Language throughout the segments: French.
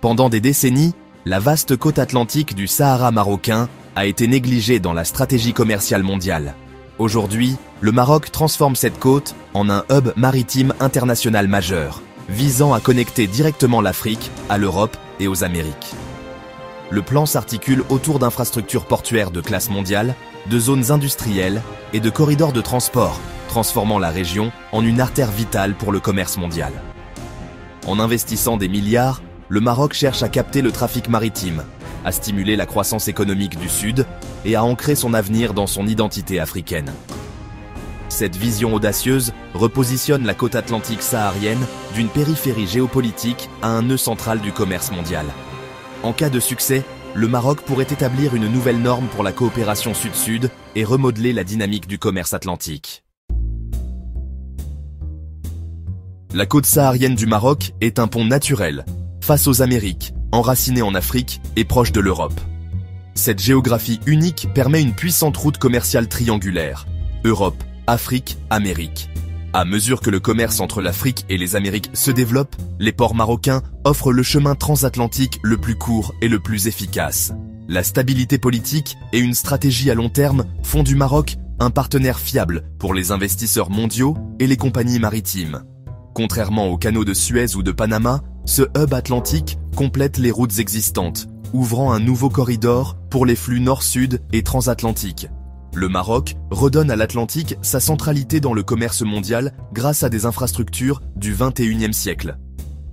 Pendant des décennies, la vaste côte atlantique du Sahara marocain a été négligée dans la stratégie commerciale mondiale. Aujourd'hui, le Maroc transforme cette côte en un hub maritime international majeur, visant à connecter directement l'Afrique à l'Europe et aux Amériques. Le plan s'articule autour d'infrastructures portuaires de classe mondiale, de zones industrielles et de corridors de transport, transformant la région en une artère vitale pour le commerce mondial. En investissant des milliards, le Maroc cherche à capter le trafic maritime, à stimuler la croissance économique du Sud et à ancrer son avenir dans son identité africaine. Cette vision audacieuse repositionne la côte atlantique saharienne d'une périphérie géopolitique à un nœud central du commerce mondial. En cas de succès, le Maroc pourrait établir une nouvelle norme pour la coopération Sud-Sud et remodeler la dynamique du commerce atlantique. La côte saharienne du Maroc est un pont naturel face aux Amériques, enraciné en Afrique et proche de l'Europe. Cette géographie unique permet une puissante route commerciale triangulaire, Europe, Afrique, Amérique. À mesure que le commerce entre l'Afrique et les Amériques se développe, les ports marocains offrent le chemin transatlantique le plus court et le plus efficace. La stabilité politique et une stratégie à long terme font du Maroc un partenaire fiable pour les investisseurs mondiaux et les compagnies maritimes. Contrairement aux canaux de Suez ou de Panama, ce hub atlantique complète les routes existantes, ouvrant un nouveau corridor pour les flux nord-sud et transatlantiques. Le Maroc redonne à l'Atlantique sa centralité dans le commerce mondial grâce à des infrastructures du XXIe siècle.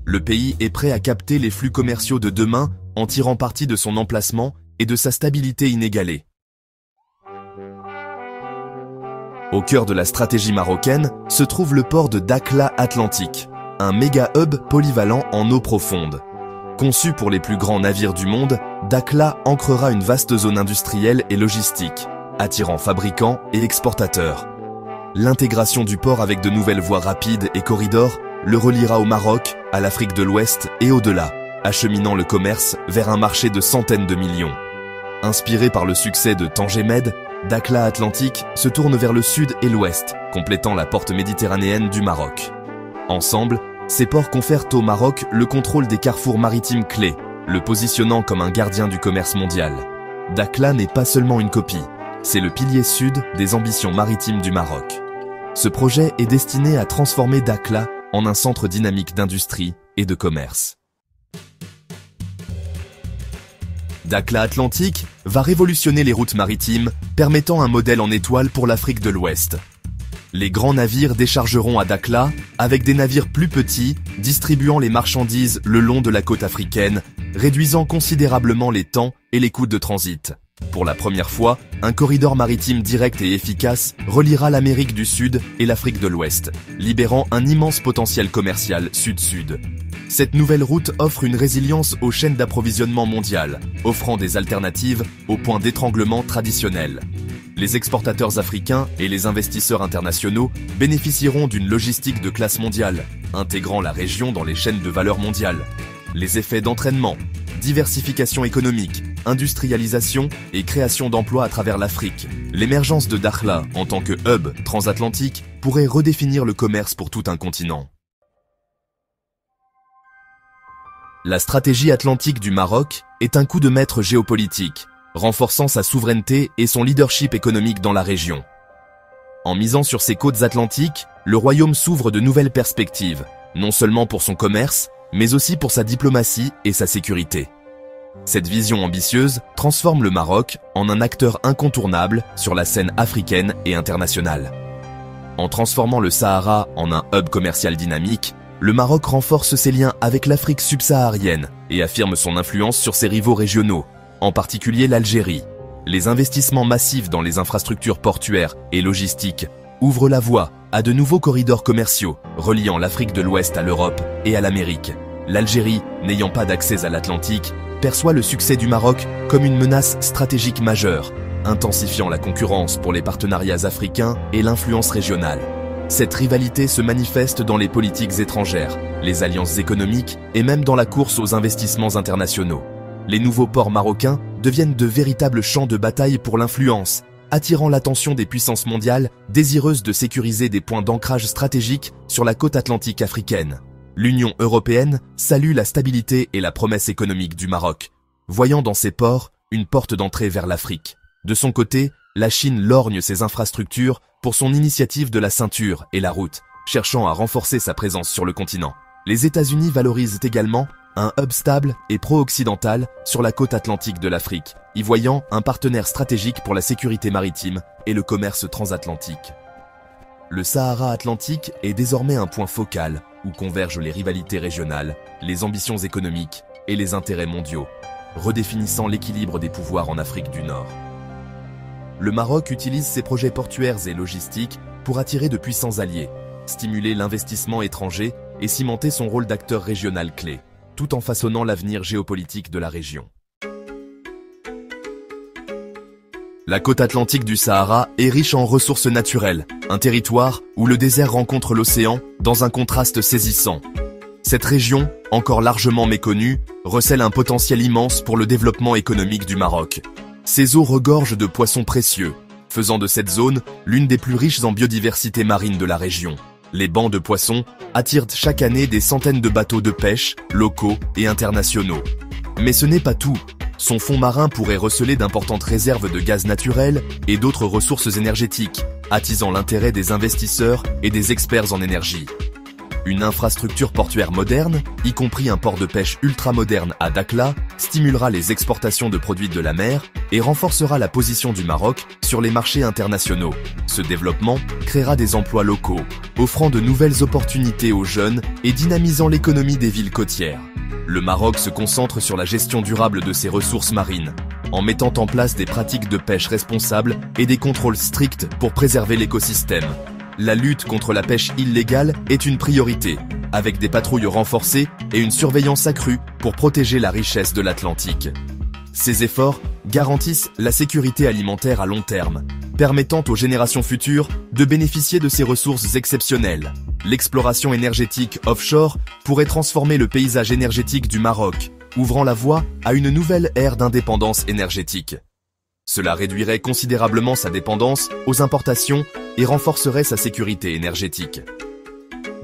Le pays est prêt à capter les flux commerciaux de demain en tirant parti de son emplacement et de sa stabilité inégalée. Au cœur de la stratégie marocaine se trouve le port de Dakhla Atlantique, un méga-hub polyvalent en eau profonde. Conçu pour les plus grands navires du monde, Dakhla ancrera une vaste zone industrielle et logistique, attirant fabricants et exportateurs. L'intégration du port avec de nouvelles voies rapides et corridors le reliera au Maroc, à l'Afrique de l'Ouest et au-delà, acheminant le commerce vers un marché de centaines de millions. Inspiré par le succès de Tanger Med, Dakhla Atlantique se tourne vers le sud et l'ouest, complétant la porte méditerranéenne du Maroc. Ensemble, ces ports confèrent au Maroc le contrôle des carrefours maritimes clés, le positionnant comme un gardien du commerce mondial. Dakhla n'est pas seulement une copie, c'est le pilier sud des ambitions maritimes du Maroc. Ce projet est destiné à transformer Dakhla en un centre dynamique d'industrie et de commerce. Dakhla Atlantique va révolutionner les routes maritimes, permettant un modèle en étoile pour l'Afrique de l'Ouest. Les grands navires déchargeront à Dakhla avec des navires plus petits, distribuant les marchandises le long de la côte africaine, réduisant considérablement les temps et les coûts de transit. Pour la première fois, un corridor maritime direct et efficace reliera l'Amérique du Sud et l'Afrique de l'Ouest, libérant un immense potentiel commercial sud-sud. Cette nouvelle route offre une résilience aux chaînes d'approvisionnement mondiales, offrant des alternatives aux points d'étranglement traditionnels. Les exportateurs africains et les investisseurs internationaux bénéficieront d'une logistique de classe mondiale, intégrant la région dans les chaînes de valeur mondiales. Les effets d'entraînement, diversification économique, industrialisation et création d'emplois à travers l'Afrique. L'émergence de Dakhla en tant que hub transatlantique pourrait redéfinir le commerce pour tout un continent. La stratégie atlantique du Maroc est un coup de maître géopolitique, renforçant sa souveraineté et son leadership économique dans la région. En misant sur ses côtes atlantiques, le royaume s'ouvre de nouvelles perspectives, non seulement pour son commerce, mais aussi pour sa diplomatie et sa sécurité. Cette vision ambitieuse transforme le Maroc en un acteur incontournable sur la scène africaine et internationale. En transformant le Sahara en un hub commercial dynamique, le Maroc renforce ses liens avec l'Afrique subsaharienne et affirme son influence sur ses rivaux régionaux, en particulier l'Algérie. Les investissements massifs dans les infrastructures portuaires et logistiques ouvrent la voie à de nouveaux corridors commerciaux reliant l'Afrique de l'Ouest à l'Europe et à l'Amérique. L'Algérie, n'ayant pas d'accès à l'Atlantique, perçoit le succès du Maroc comme une menace stratégique majeure, intensifiant la concurrence pour les partenariats africains et l'influence régionale. Cette rivalité se manifeste dans les politiques étrangères, les alliances économiques et même dans la course aux investissements internationaux. Les nouveaux ports marocains deviennent de véritables champs de bataille pour l'influence, attirant l'attention des puissances mondiales désireuses de sécuriser des points d'ancrage stratégiques sur la côte atlantique africaine. L'Union européenne salue la stabilité et la promesse économique du Maroc, voyant dans ses ports une porte d'entrée vers l'Afrique. De son côté, la Chine lorgne ses infrastructures pour son initiative de la ceinture et la route, cherchant à renforcer sa présence sur le continent. Les États-Unis valorisent également un hub stable et pro-occidental sur la côte atlantique de l'Afrique, y voyant un partenaire stratégique pour la sécurité maritime et le commerce transatlantique. Le Sahara Atlantique est désormais un point focal où convergent les rivalités régionales, les ambitions économiques et les intérêts mondiaux, redéfinissant l'équilibre des pouvoirs en Afrique du Nord. Le Maroc utilise ses projets portuaires et logistiques pour attirer de puissants alliés, stimuler l'investissement étranger et cimenter son rôle d'acteur régional clé, tout en façonnant l'avenir géopolitique de la région. La côte atlantique du Sahara est riche en ressources naturelles, un territoire où le désert rencontre l'océan dans un contraste saisissant. Cette région, encore largement méconnue, recèle un potentiel immense pour le développement économique du Maroc. Ses eaux regorgent de poissons précieux, faisant de cette zone l'une des plus riches en biodiversité marine de la région. Les bancs de poissons attirent chaque année des centaines de bateaux de pêche, locaux et internationaux. Mais ce n'est pas tout. Son fond marin pourrait receler d'importantes réserves de gaz naturel et d'autres ressources énergétiques, attisant l'intérêt des investisseurs et des experts en énergie. Une infrastructure portuaire moderne, y compris un port de pêche ultramoderne à Dakhla, stimulera les exportations de produits de la mer et renforcera la position du Maroc sur les marchés internationaux. Ce développement créera des emplois locaux, offrant de nouvelles opportunités aux jeunes et dynamisant l'économie des villes côtières. Le Maroc se concentre sur la gestion durable de ses ressources marines, en mettant en place des pratiques de pêche responsables et des contrôles stricts pour préserver l'écosystème. La lutte contre la pêche illégale est une priorité, avec des patrouilles renforcées et une surveillance accrue pour protéger la richesse de l'Atlantique. Ces efforts garantissent la sécurité alimentaire à long terme, permettant aux générations futures de bénéficier de ces ressources exceptionnelles. L'exploration énergétique offshore pourrait transformer le paysage énergétique du Maroc, ouvrant la voie à une nouvelle ère d'indépendance énergétique. Cela réduirait considérablement sa dépendance aux importations et renforcerait sa sécurité énergétique.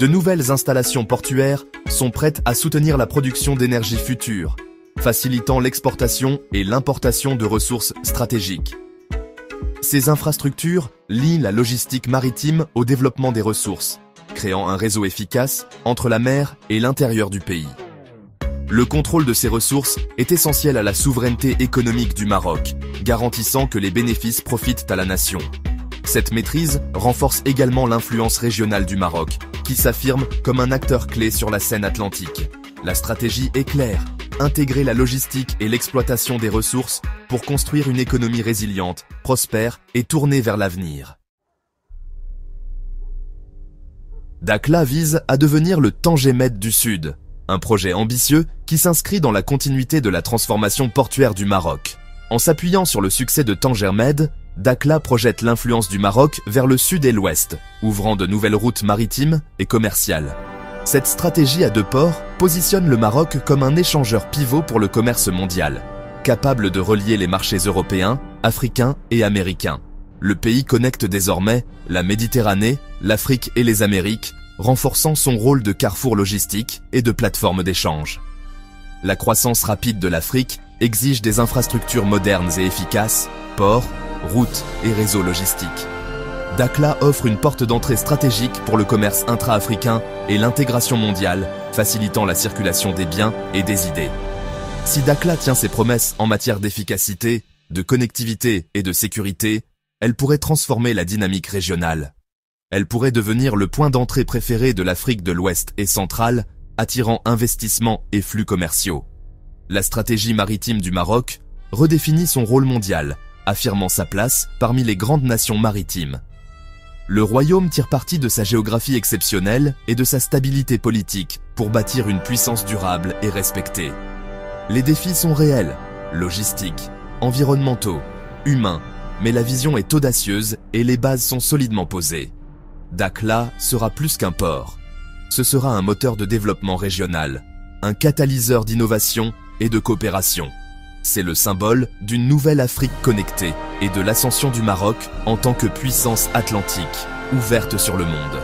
De nouvelles installations portuaires sont prêtes à soutenir la production d'énergie future, facilitant l'exportation et l'importation de ressources stratégiques. Ces infrastructures lient la logistique maritime au développement des ressources, créant un réseau efficace entre la mer et l'intérieur du pays. Le contrôle de ces ressources est essentiel à la souveraineté économique du Maroc, garantissant que les bénéfices profitent à la nation. Cette maîtrise renforce également l'influence régionale du Maroc, qui s'affirme comme un acteur clé sur la scène atlantique. La stratégie est claire, intégrer la logistique et l'exploitation des ressources pour construire une économie résiliente, prospère et tournée vers l'avenir. Dakhla vise à devenir le Tangemed du Sud, un projet ambitieux qui s'inscrit dans la continuité de la transformation portuaire du Maroc. En s'appuyant sur le succès de Tangermed, Dakhla projette l'influence du Maroc vers le sud et l'ouest, ouvrant de nouvelles routes maritimes et commerciales. Cette stratégie à deux ports positionne le Maroc comme un échangeur pivot pour le commerce mondial, capable de relier les marchés européens, africains et américains. Le pays connecte désormais la Méditerranée, l'Afrique et les Amériques, renforçant son rôle de carrefour logistique et de plateforme d'échange. La croissance rapide de l'Afrique exige des infrastructures modernes et efficaces, ports, routes et réseaux logistiques. Dakhla offre une porte d'entrée stratégique pour le commerce intra-africain et l'intégration mondiale, facilitant la circulation des biens et des idées. Si Dakhla tient ses promesses en matière d'efficacité, de connectivité et de sécurité, elle pourrait transformer la dynamique régionale. Elle pourrait devenir le point d'entrée préféré de l'Afrique de l'Ouest et centrale, attirant investissements et flux commerciaux. La stratégie maritime du Maroc redéfinit son rôle mondial, affirmant sa place parmi les grandes nations maritimes. Le royaume tire parti de sa géographie exceptionnelle et de sa stabilité politique pour bâtir une puissance durable et respectée. Les défis sont réels, logistiques, environnementaux, humains, mais la vision est audacieuse et les bases sont solidement posées. Dakhla sera plus qu'un port. Ce sera un moteur de développement régional, un catalyseur d'innovation et de coopération. C'est le symbole d'une nouvelle Afrique connectée et de l'ascension du Maroc en tant que puissance atlantique, ouverte sur le monde.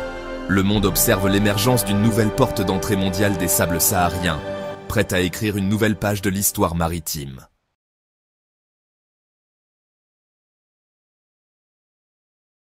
le monde observe l'émergence d'une nouvelle porte d'entrée mondiale des sables sahariens, prête à écrire une nouvelle page de l'histoire maritime.